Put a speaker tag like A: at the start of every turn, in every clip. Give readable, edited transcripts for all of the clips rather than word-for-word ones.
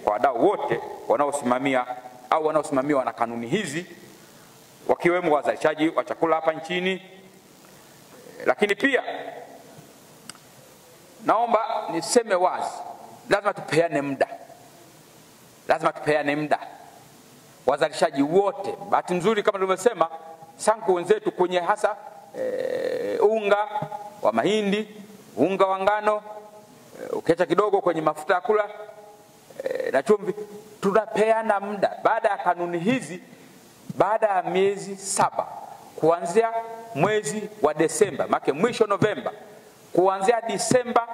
A: kwa wadau wote wanaosimamia au wanaosimamiwa na kanuni hizi, wakiwemo wazalishaji wa chakula hapa nchini. Lakini pia naomba niseme wazi, lazima tupeane muda. Wazalishaji wote, bahati nzuri kama tulivyosema, SANCU wenzetu kwenye hasa unga wa mahindi, unga wa ngano, ukiacha kidogo kwenye mafuta ya kula na chumvi, tunapeana muda. Baada ya kanuni hizi, baada ya miezi 7 kuanzia mwezi wa Desemba, maana mwisho Novemba, kuanzia Disemba,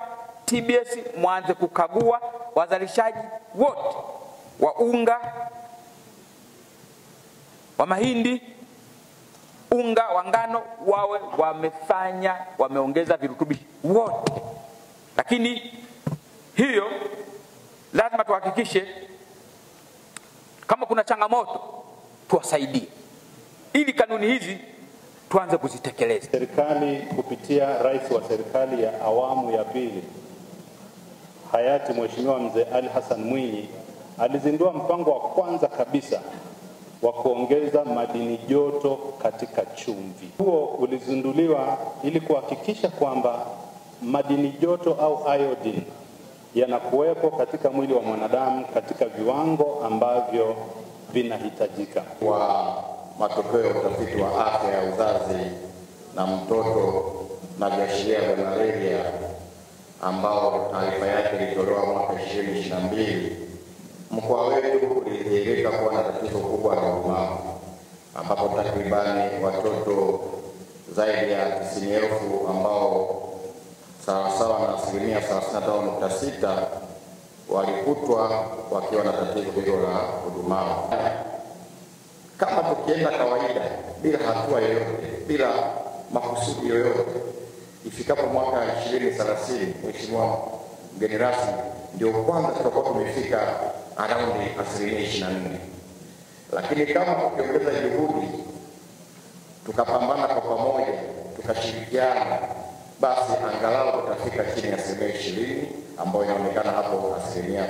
A: TBS mwanze kukagua wazalishaji wote wa unga wa mahindi, unga wa ngano, wawe wameongeza virutubishi wote. Lakini hiyo lazima tuhakikishe kama kuna changamoto tuwasaidie, ili kanuni hizi tuanze kuzitekeleza.
B: Serikali kupitia rais wa serikali ya awamu ya pili hayati Mheshimiwa Mzee Ali Hassan Mwinyi alizindua mpango wa kwanza kabisa wa kuongeza madini joto katika chumvi. Huo ulizinduliwa ili kuhakikisha kwamba madini joto au iodine yanakuwepo katika mwili wa mwanadamu katika viwango ambavyo vinahitajika.
C: Kwa matokeo ya utafiti wa afya ya uzazi na mtoto na viashiria vya malaria ambao taarifa yake ilitolewa mwaka 2022, mkoa wetu ulidhihirika kuwa na tatizo kubwa la udumavu, ambapo takribani watoto zaidi ya 90,000 ambao sawasawa na 35.6% walikutwa wakiwa na tatizo hilo la udumavu. Kama tukienda kawaida bila hatua yoyote, bila makusudi yoyote, ifikapo mwaka 2030, Mheshimiwa mgeni rasmi, ndio kwanza tutakuwa tumefika around 24%. Lakini kama tukiongeza juhudi, tukapambana kwa pamoja, tukashirikiana, basi angalau tutafika chini ya 20%, ambayo inaonekana hapo 17.8%.